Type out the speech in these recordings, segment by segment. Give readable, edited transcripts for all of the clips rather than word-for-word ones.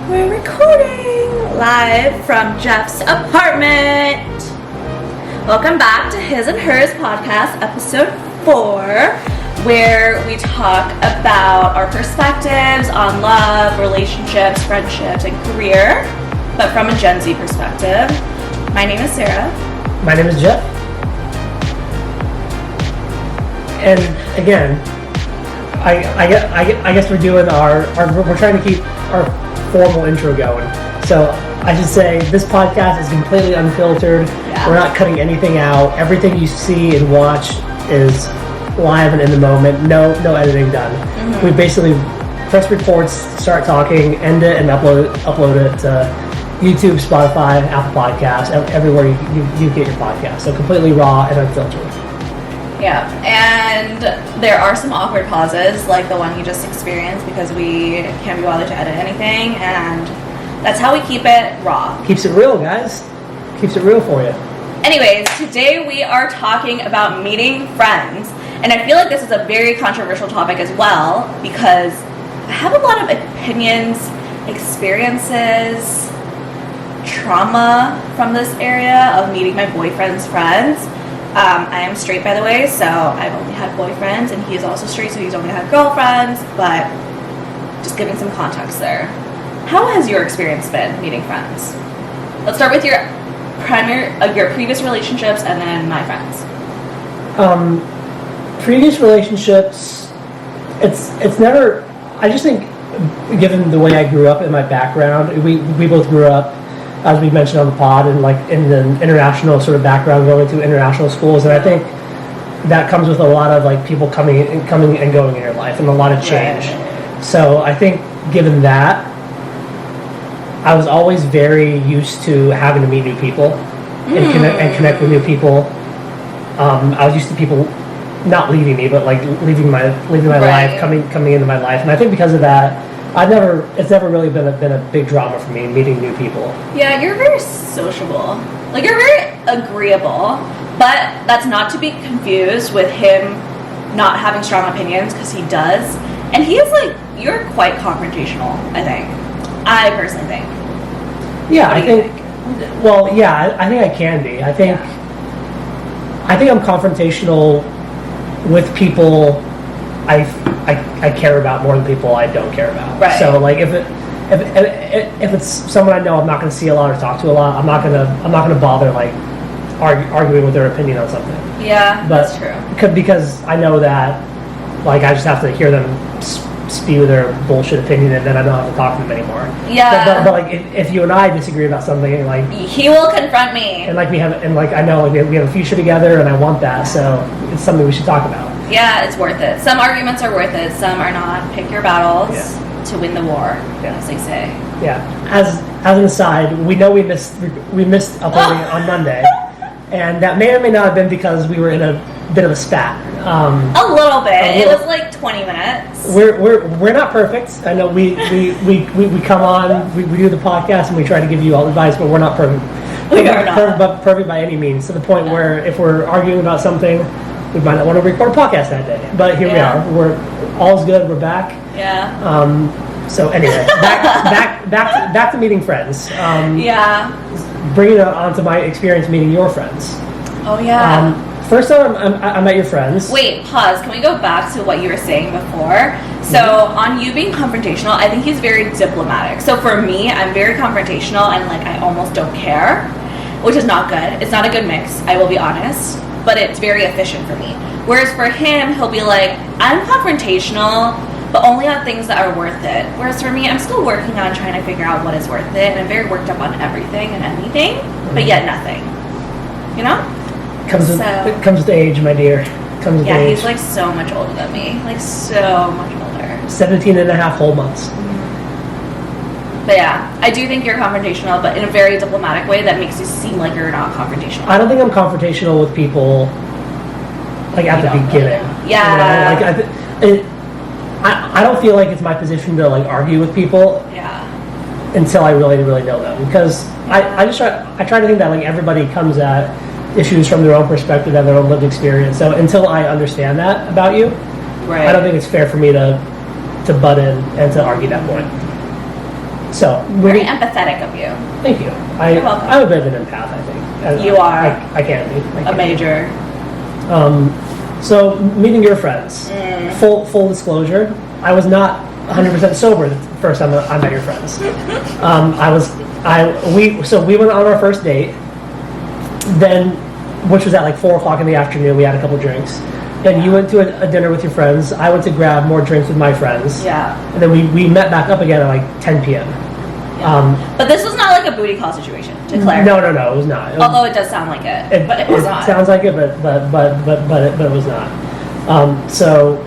We're recording live from Jeff's apartment. Welcome back to His and Hers podcast, episode 4, where we talk about our perspectives on love, relationships, friendships, and career, but from a Gen Z perspective. My name is Sarah. My name is Jeff. And again, I guess we're doing we're trying to keep our formal intro going. So I should say this podcast is completely unfiltered. Yeah. We're not cutting anything out. Everything you see and watch is live and in the moment. No editing done. Mm-hmm. We basically press reports, start talking, end it, and upload it to YouTube, Spotify, Apple Podcasts, everywhere you get your podcast. So completely raw and unfiltered. Yeah, and there are some awkward pauses, like the one you just experienced, because we can't be bothered to edit anything, and that's how we keep it raw. Keeps it real, guys. Keeps it real for you. Anyways, today we are talking about meeting friends, and I feel like this is a very controversial topic as well, because I have a lot of opinions, experiences, trauma from this area of meeting my boyfriend's friends. I am straight, by the way, so I've only had boyfriends, and he is also straight, so he's only had girlfriends, but just giving some context there. How has your experience been meeting friends? Let's start with your previous relationships, and then my friends. Previous relationships, it's never, I just think, given the way I grew up in my background, we both grew up, as we mentioned on the pod, and like in the international sort of background, going to international schools, and I think that comes with a lot of like people coming and going in your life, and a lot of change. Right. So I think, given that, I was always very used to having to meet new people and connect with new people. I was used to people not leaving me, but like leaving my right. life, coming into my life, and I think because of that, it's never really been a big drama for me, meeting new people. Yeah, you're very sociable. Like, you're very agreeable, but that's not to be confused with him not having strong opinions, because he does. And he is like, you're quite confrontational, I think. I personally think. Yeah, I think. Well, yeah, I think I can be. I think I'm confrontational with people I care about more than people I don't care about. Right. So like if it's someone I know I'm not going to see a lot or talk to a lot, I'm not going to bother like arguing with their opinion on something. Yeah, that's true. Because I know that like I just have to hear them spew their bullshit opinion, and then I don't have to talk to them anymore. Yeah. But like if you and I disagree about something, like he will confront me. And like I know like we have a future together, and I want that, so it's something we should talk about. Yeah, it's worth it. Some arguments are worth it, some are not. Pick your battles to win the war, as they say. Yeah. As an aside, we know we missed uploading it on Monday, and that may or may not have been because we were in a bit of a spat. A little bit. It was like 20 minutes. We're not perfect. I know we come on, we do the podcast, and we try to give you all advice, but we're not perfect. We are not perfect by any means. To the point where if we're arguing about something, we might not want to record a podcast that day. But here we are. We're all's good. We're back. Yeah. So anyway, back to meeting friends. Bringing it on to my experience meeting your friends. Oh yeah. First time I met your friends. Wait, pause. Can we go back to what you were saying before? So on you being confrontational, I think he's very diplomatic. So for me, I'm very confrontational, and like I almost don't care, which is not good. It's not a good mix, I will be honest, but it's very efficient for me. Whereas for him, he'll be like, I'm confrontational, but only on things that are worth it. Whereas for me, I'm still working on trying to figure out what is worth it, and I'm very worked up on everything and anything, but yet nothing. You know? It comes with age, my dear. Comes with age. He's like so much older than me. Like so much older. 17 and a half whole months. But yeah, I do think you're confrontational, but in a very diplomatic way that makes you seem like you're not confrontational. I don't think I'm confrontational with people like at the beginning. Yeah. You know? I don't feel like it's my position to like argue with people. Yeah. Until I really, really know them, because I try to think that like everybody comes at issues from their own perspective and their own lived experience. So until I understand that about you, I don't think it's fair for me to butt in and to argue that point. So Very empathetic of you. Thank you. You're welcome. I'm a bit of an empath, I think. You are. I can be. I A can major. be. So meeting your friends. Full disclosure, I was not 100% sober the first time I met your friends. We went on our first date, then, which was at like 4 o'clock in the afternoon. We had a couple drinks. Then you went to a dinner with your friends. I went to grab more drinks with my friends. Yeah. And then we met back up again at like 10 p.m. But this was not like a booty call situation, to clarify. No, it was not. Although it does sound like it, but it was not. It sounds like it, but it was not. So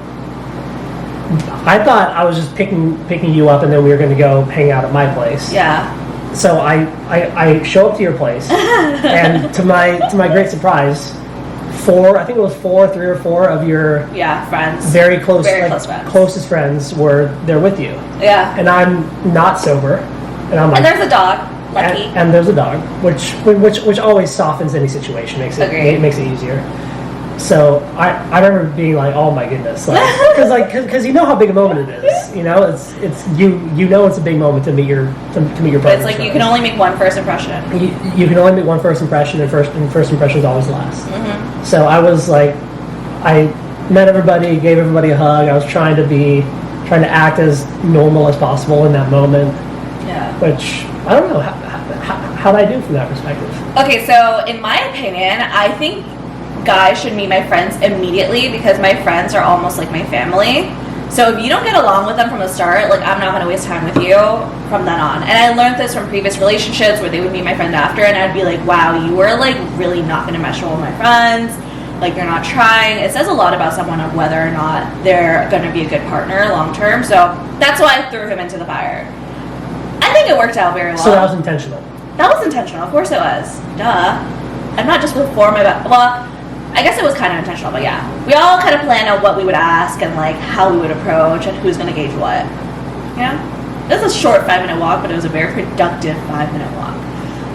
I thought I was just picking you up, and then we were going to go hang out at my place. Yeah. So I show up to your place, and to my great surprise, 3 or 4 of your friends, very close friends, closest friends were there with you. Yeah. And I'm not sober, and I'm like, and there's a dog, Lucky. and there's a dog, which always softens any situation, makes it easier. So I remember being like, oh my goodness, because you know how big a moment it is. You know, it's it's a big moment to meet your partner. But it's like you can only make one first impression. You can only make one first impression, and first impressions always last. Mm-hmm. So I was like, I met everybody, gave everybody a hug. I was trying to act as normal as possible in that moment. Yeah. Which I don't know how did I do from that perspective. Okay, so in my opinion, I think guys should meet my friends immediately because my friends are almost like my family. So if you don't get along with them from the start, like I'm not going to waste time with you from then on. And I learned this from previous relationships where they would meet my friend after, and I'd be like, wow, you were like really not going to mesh well with my friends. Like you're not trying. It says a lot about someone of whether or not they're going to be a good partner long term. So that's why I threw him into the fire. I think it worked out very well. So that was intentional. That was intentional. Of course it was. Duh. I'm not just before my well. I guess it was kind of intentional, but yeah. We all kind of planned out what we would ask and like how we would approach and who's going to gauge what. Yeah? It was a short 5-minute walk, but it was a very productive 5-minute walk.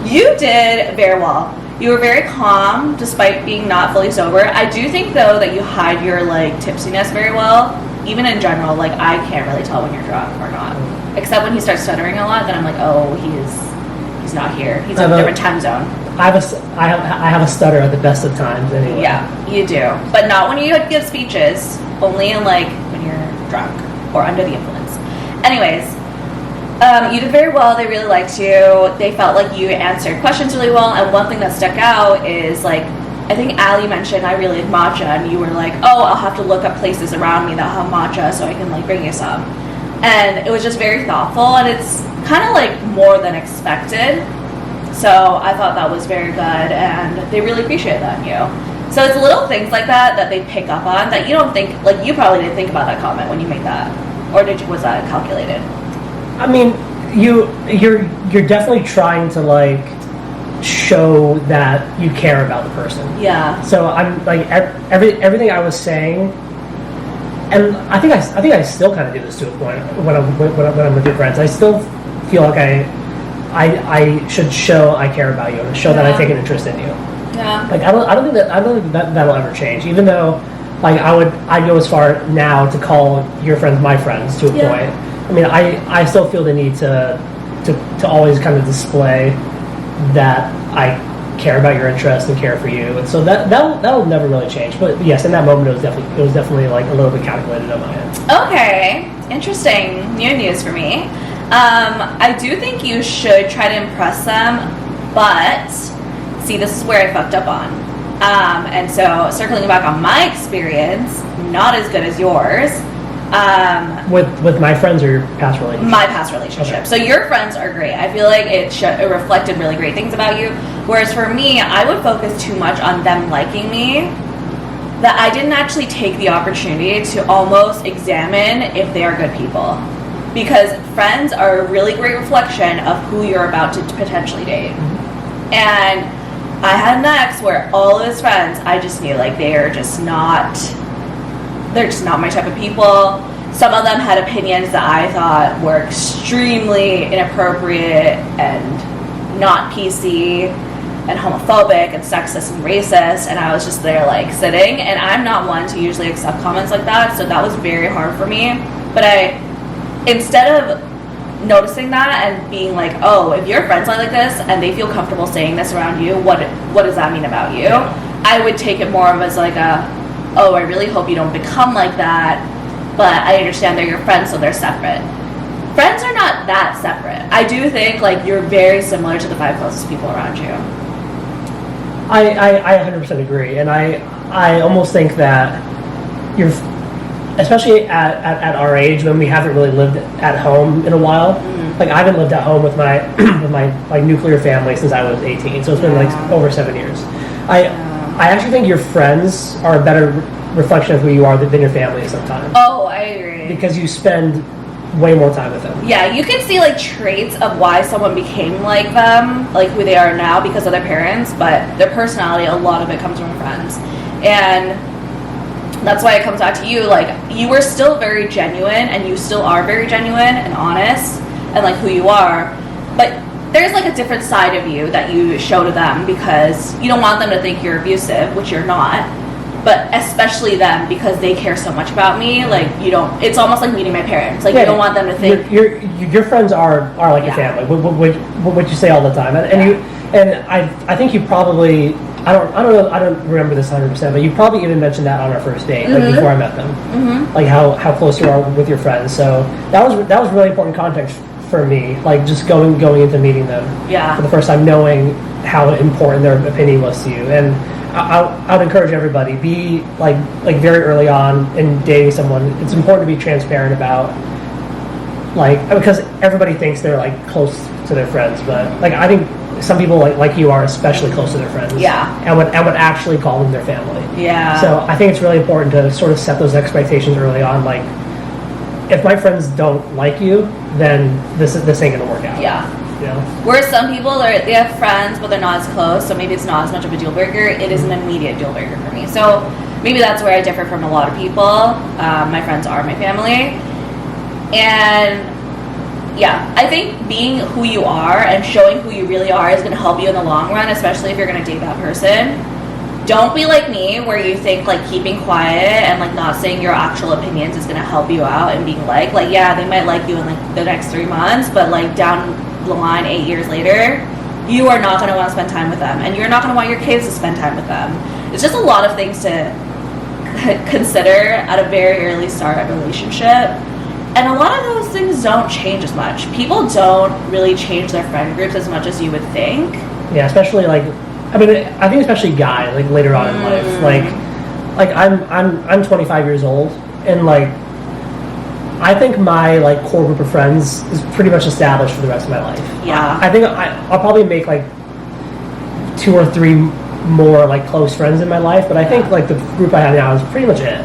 You did very well. You were very calm despite being not fully sober. I do think though that you hide your like tipsiness very well. Even in general, like I can't really tell when you're drunk or not. Except when he starts stuttering a lot, then I'm like, oh, he's not here. He's in a different time zone. I have a stutter at the best of times anyway. Yeah, you do. But not when you give speeches. Only in like when you're drunk or under the influence. Anyways, you did very well. They really liked you. They felt like you answered questions really well. And one thing that stuck out is like, I think Ali mentioned I really like matcha, and you were like, oh, I'll have to look up places around me that have matcha so I can like bring you some. And it was just very thoughtful, and it's kind of like more than expected. So I thought that was very good, and they really appreciate that in you. So it's little things like that they pick up on that you don't think, like you probably didn't think about that comment when you made that, or was that calculated? I mean, you're definitely trying to like show that you care about the person. Yeah. So I'm like everything I was saying, and I think I still kind of do this to a point when I'm with your friends. I still feel like I should show I care about you and show that I take an interest in you. Yeah. Like I don't think that'll ever change. Even though, like I'd go as far now to call your friends my friends to a point. I mean, I still feel the need to always kind of display that I care about your interest and care for you, and so that'll never really change. But yes, in that moment, it was definitely like a little bit calculated on my end. Okay, interesting. New news for me. I do think you should try to impress them, but see, this is where I fucked up on. And so circling back on my experience, not as good as yours. With my friends or your past relationship? My past relationship. Okay. So your friends are great. I feel like it reflected really great things about you. Whereas for me, I would focus too much on them liking me that I didn't actually take the opportunity to almost examine if they are good people. Because friends are a really great reflection of who you're about to potentially date. And I had an ex where all of his friends, I just knew like they're just not my type of people. Some of them had opinions that I thought were extremely inappropriate and not PC and homophobic and sexist and racist, and I was just there like sitting, and I'm not one to usually accept comments like that, so that was very hard for me. But instead of noticing that and being like, oh, if your friends are like this and they feel comfortable saying this around you, what does that mean about you? Yeah. I would take it more of as like oh, I really hope you don't become like that, but I understand they're your friends, so they're separate. Friends are not that separate. I do think like you're very similar to the 5 closest people around you. I 100% agree, and I almost think that you're, especially at our age when we haven't really lived at home in a while. Like I haven't lived at home with my with my like nuclear family since I was 18, so it's been like over 7 years. I actually think your friends are a better reflection of who you are than your family sometimes. Oh, I agree. Because you spend way more time with them. Yeah, you can see like traits of why someone became like them, like who they are now because of their parents, but their personality, a lot of it comes from friends. And that's why it comes back to you, like you were still very genuine and you still are very genuine and honest and like who you are, but there's like a different side of you that you show to them because you don't want them to think you're abusive, which you're not, but especially them because they care so much about me. Like you don't, it's almost like meeting my parents. Like you don't want them to think your friends are like your family, what you say all the time, and I think you probably I don't remember this 100%, but you probably even mentioned that on our first date, like before I met them, like how close you are with your friends. So that was really important context for me, like just going into meeting them for the first time, knowing how important their opinion was to you. And I would encourage everybody, be like very early on in dating someone, it's important to be transparent about, like, because everybody thinks they're like close to their friends, but like I think some people like you are especially close to their friends, and would actually call them their family. So I think it's really important to sort of set those expectations early on, like if my friends don't like you, then this ain't gonna work out. You know? Whereas some people they have friends but they're not as close, so maybe it's not as much of a deal breaker. It is an immediate deal breaker for me. So maybe that's where I differ from a lot of people. My friends are my family, and I think being who you are and showing who you really are is going to help you in the long run, especially if you're going to date that person. Don't be like me where you think like keeping quiet and like not saying your actual opinions is going to help you out and being like they might like you in like the next 3 months, but like down the line 8 years later you are not going to want to spend time with them, and you're not going to want your kids to spend time with them. It's just a lot of things to consider at a very early start of a relationship. And a lot of those things don't change as much. People don't really change their friend groups as much as you would think. Yeah, especially like, I think especially guys, like later on in life. Like I'm 25 years old, and like I think my like core group of friends is pretty much established for the rest of my life. I think I'll probably make like 2 or 3 more like close friends in my life, but I think like the group I have now is pretty much it.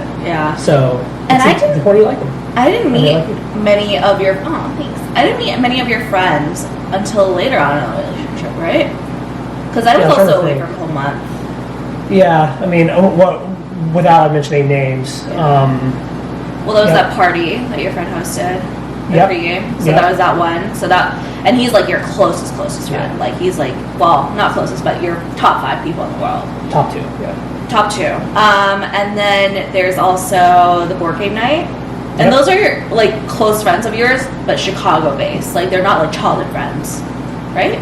So, and what do you like them? I didn't meet many of your I didn't meet many of your friends until later on in the relationship, right? Because I was also away for a whole month. Yeah, I mean, without mentioning names. Well, there was that party that your friend hosted, the pregame. So that was that one. So and he's like your closest friend. Like he's like, well, not closest, but your top 5 people in the world. Top 2, Top 2. And then there's also the board game night. And those are your like close friends of yours, but Chicago based. Like they're not like childhood friends, right?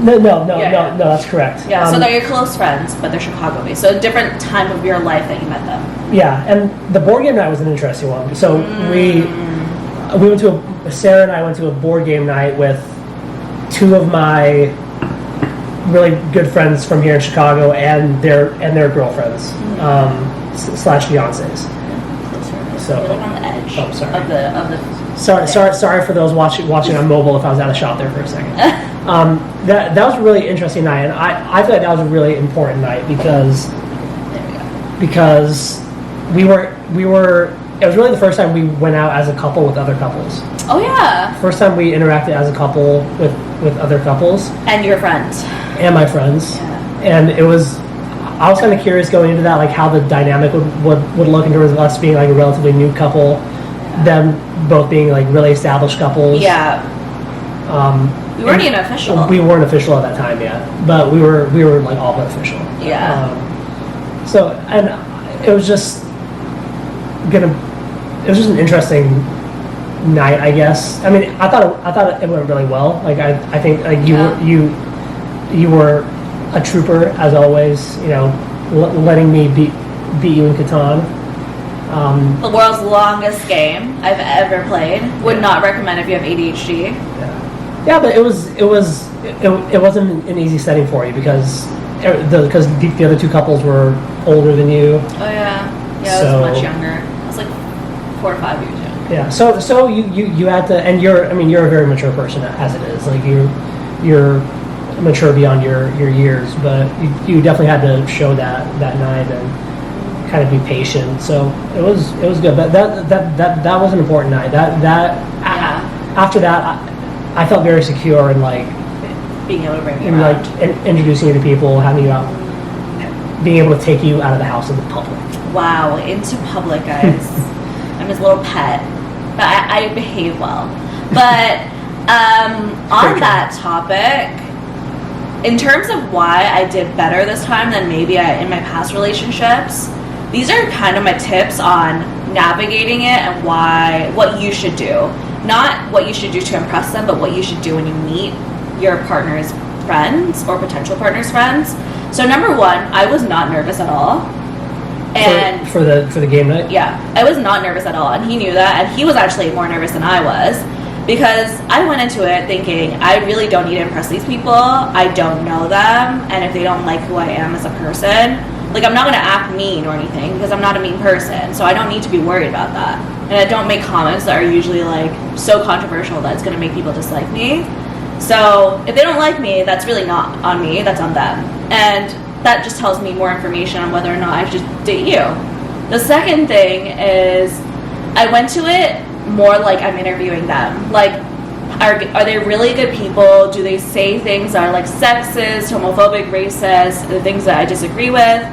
No, that's correct. So they're your close friends, but they're Chicago based. So a different time of your life that you met them. Yeah, and the board game night was an interesting one. So we went to Sarah and I went to a board game night with 2 of my really good friends from here in Chicago and their girlfriends slash fiancés. So you're like on the edge of the sorry for those watching on mobile if I was out of shot there for a second. That was a really interesting night, and I feel like that was a really important night because we were it was really the first time we went out as a couple with other couples. Oh yeah. First time we interacted as a couple with other couples. And your friends. And my friends. Yeah. And it was, I was kind of curious going into that, like how the dynamic would look in terms of us being like a relatively new couple, them both being like really established couples. Yeah. We weren't even official. We weren't official at that time yet, but we were like all but official. Yeah. So, and it was just an interesting night, I guess. I mean, I thought it went really well. Like I think like you were a trooper as always. You know, letting me beat you in Catan. The world's longest game I've ever played. Would not recommend if you have ADHD. Yeah, but it wasn't an easy setting for you because the other two couples were older than you. Oh yeah, I was much younger. I was like 4 or 5 years younger. Yeah, so you had to, and you're a very mature person as it is. Like you're mature beyond your years, but you definitely had to show that night and kind of be patient. So it was good, but that was an important night. After that, I felt very secure in like being able to bring you around. Like introducing you to people, having you out, being able to take you out of the house into public. Wow, into public, guys. I'm his little pet, but I behave well. But on that topic, in terms of why I did better this time than maybe in my past relationships, these are kind of my tips on navigating it and what you should do. Not what you should do to impress them, but what you should do when you meet your partner's friends or potential partner's friends. So number one, I was not nervous at all. And for the game night? Yeah, I was not nervous at all, and he knew that, and he was actually more nervous than I was, because I went into it thinking I really don't need to impress these people. I don't know them, and if they don't like who I am as a person, like I'm not going to act mean or anything because I'm not a mean person, so I don't need to be worried about that. And I don't make comments that are usually like so controversial that it's going to make people dislike me. So if they don't like me, that's really not on me, that's on them. And that just tells me more information on whether or not I should date you. The second thing is I went to it more like I'm interviewing them. Like, are they really good people? Do they say things that are like sexist, homophobic, racist, the things that I disagree with?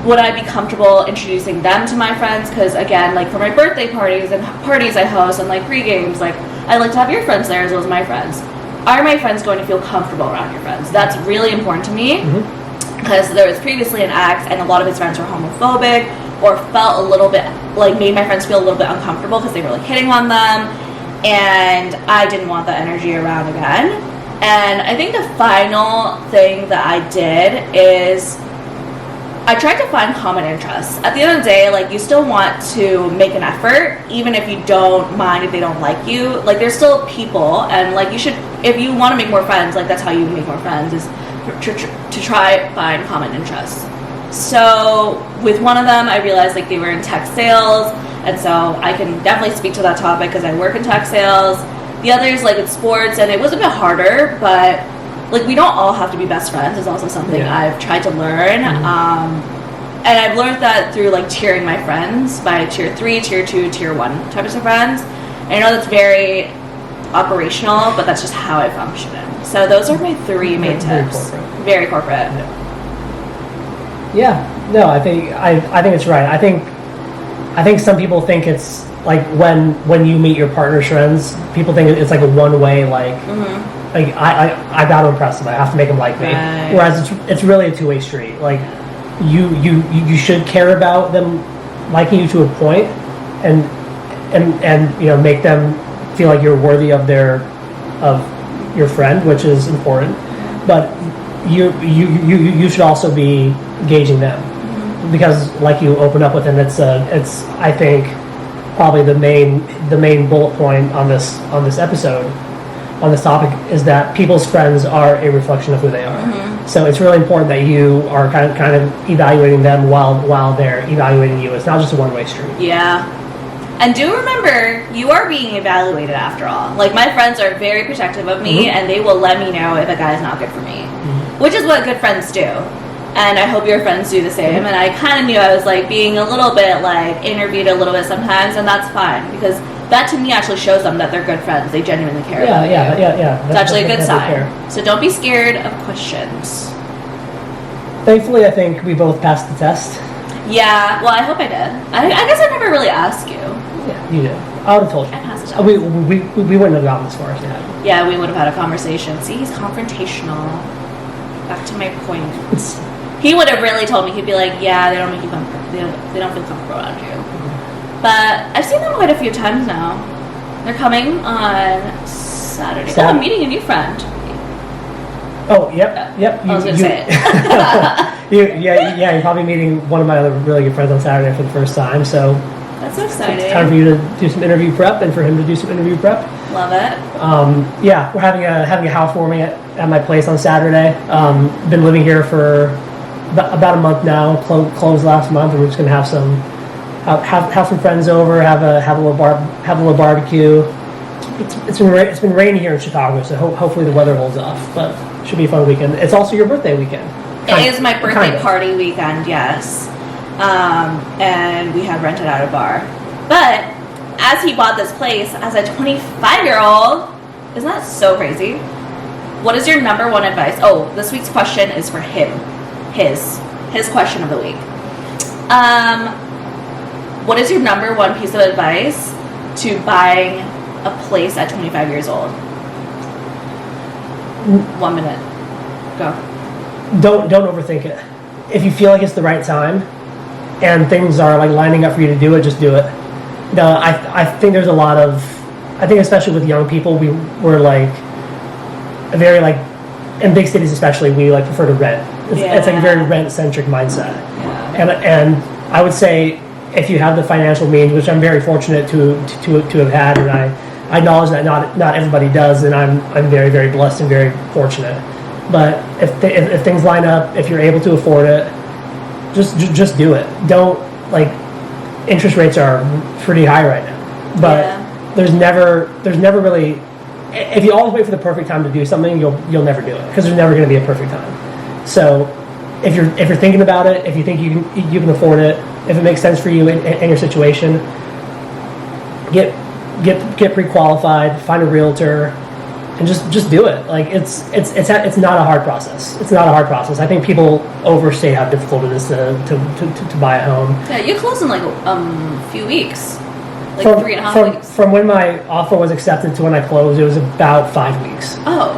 Would I be comfortable introducing them to my friends? Because again, like for my birthday parties and parties I host and like pre-games, like I like to have your friends there as well as my friends. Are my friends going to feel comfortable around your friends? That's really important to me. Because there was previously an ex and a lot of his friends were homophobic or felt a little bit like made my friends feel a little bit uncomfortable because they were like hitting on them, and I didn't want that energy around again. And I think the final thing that I did is I tried to find common interests. At the end of the day, like you still want to make an effort, even if you don't mind if they don't like you. Like there's still people, and like you should, if you want to make more friends, like that's how you make more friends, is to try find common interests. So with one of them, I realized like they were in tech sales, and so I can definitely speak to that topic because I work in tech sales. The others like with sports, and it was a bit harder, but like we don't all have to be best friends is also something I've tried to learn. And I've learned that through like tiering my friends by tier 3, tier 2, tier 1 types of friends. And I know that's very operational, but that's just how I function. So those are my 3 main tips. Very corporate. Yeah. No, I think it's right. I think some people think it's like when you meet your partner's friends, people think it's like a one-way like like I got to impress them. I have to make them like me. Right. Whereas it's really a two-way street. Like you should care about them liking you to a point, and you know make them feel like you're worthy of your friend, which is important. But you should also be gauging them because like you open up with them. It's I think probably the main bullet point on this episode. On this topic is that people's friends are a reflection of who they are. So it's really important that you are kind of evaluating them while they're evaluating you. It's not just a one-way street. Yeah. And do remember, you are being evaluated after all. Like my friends are very protective of me, and they will let me know if a guy is not good for me, which is what good friends do. And I hope your friends do the same. And I kind of knew I was like being a little bit like interviewed a little bit sometimes, and that's fine because that to me actually shows them that they're good friends. They genuinely care about you. Yeah. It's actually a good sign. So don't be scared of questions. Thankfully, I think we both passed the test. Yeah, well, I hope I did. I guess I never really asked you. Yeah, you did. I would have told you. I passed it. We wouldn't have gotten this far if you hadn't. Yeah, we would have had a conversation. See, he's confrontational. Back to my point. He would have really told me. He'd be like, yeah, they don't make you comfortable. They don't feel comfortable around you. But I've seen them quite a few times now. They're coming on Saturday. Oh, Sat- I'm meeting a new friend. Oh, yep. I was going to say it. You're probably meeting one of my other really good friends on Saturday for the first time. So That's so exciting. it's time for you to do some interview prep and for him to do some interview prep. Love it. Yeah, we're having a housewarming at my place on Saturday. Been living here for about a month now. Closed last month, and we're just gonna have some friends over, have a little barbecue. It's been rainy here in Chicago, so hopefully the weather holds off. But it should be a fun weekend. It's also your birthday weekend. It is my birthday party weekend, yes. And we have rented out a bar. But as he bought this place as a 25-year-old, isn't that so crazy? What is your number one advice? Oh, this week's question is for him. His question of the week. What is your number one piece of advice to buying a place at 25 years old? 1 minute. Go. Don't overthink it. If you feel like it's the right time and things are like lining up for you to do it, just do it. No, I think there's a lot of, I think especially with young people, we're like a very like, in big cities especially, we like prefer to rent. It's like a very rent-centric mindset. Yeah. And I would say if you have the financial means, which I'm very fortunate to have had, and I acknowledge that not everybody does, and I'm very, very blessed and very fortunate. But if things line up, if you're able to afford it, just do it. Don't like, interest rates are pretty high right now, but there's never really, if you always wait for the perfect time to do something, you'll never do it because there's never going to be a perfect time. So if you're thinking about it, if you think you can afford it, if it makes sense for you in your situation, get pre-qualified, find a realtor, and just do it. Like it's not a hard process. It's not a hard process. I think people overstate how difficult it is to buy a home. Yeah, you close in like a few weeks, like 3.5 weeks. From when my offer was accepted to when I closed, it was about 5 weeks. Oh.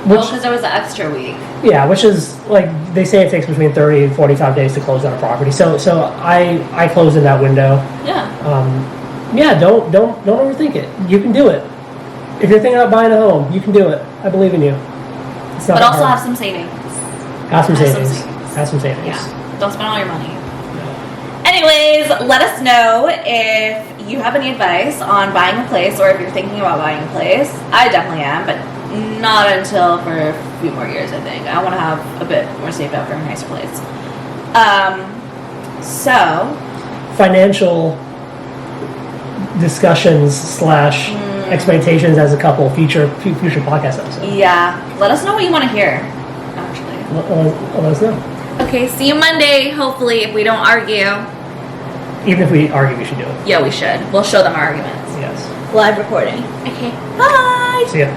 Because there was an extra week. Yeah, which is like they say it takes between 30 and 45 days to close on a property. So I closed in that window. Yeah. Don't overthink it. You can do it. If you're thinking about buying a home, you can do it. I believe in you. It's not but also hard. have some savings. Have some savings. Have some savings. Yeah. Don't spend all your money. Anyways, let us know if you have any advice on buying a place or if you're thinking about buying a place. I definitely am, but not until for a few more years, I think. I want to have a bit more saved up for a nicer place. So financial discussions / expectations as a couple, future podcast episodes. Yeah. Let us know what you want to hear, actually. Let us know. Okay, see you Monday, hopefully, if we don't argue. Even if we argue, we should do it. Yeah, we should. We'll show them our arguments. Yes. Live recording. Okay. Bye! See ya.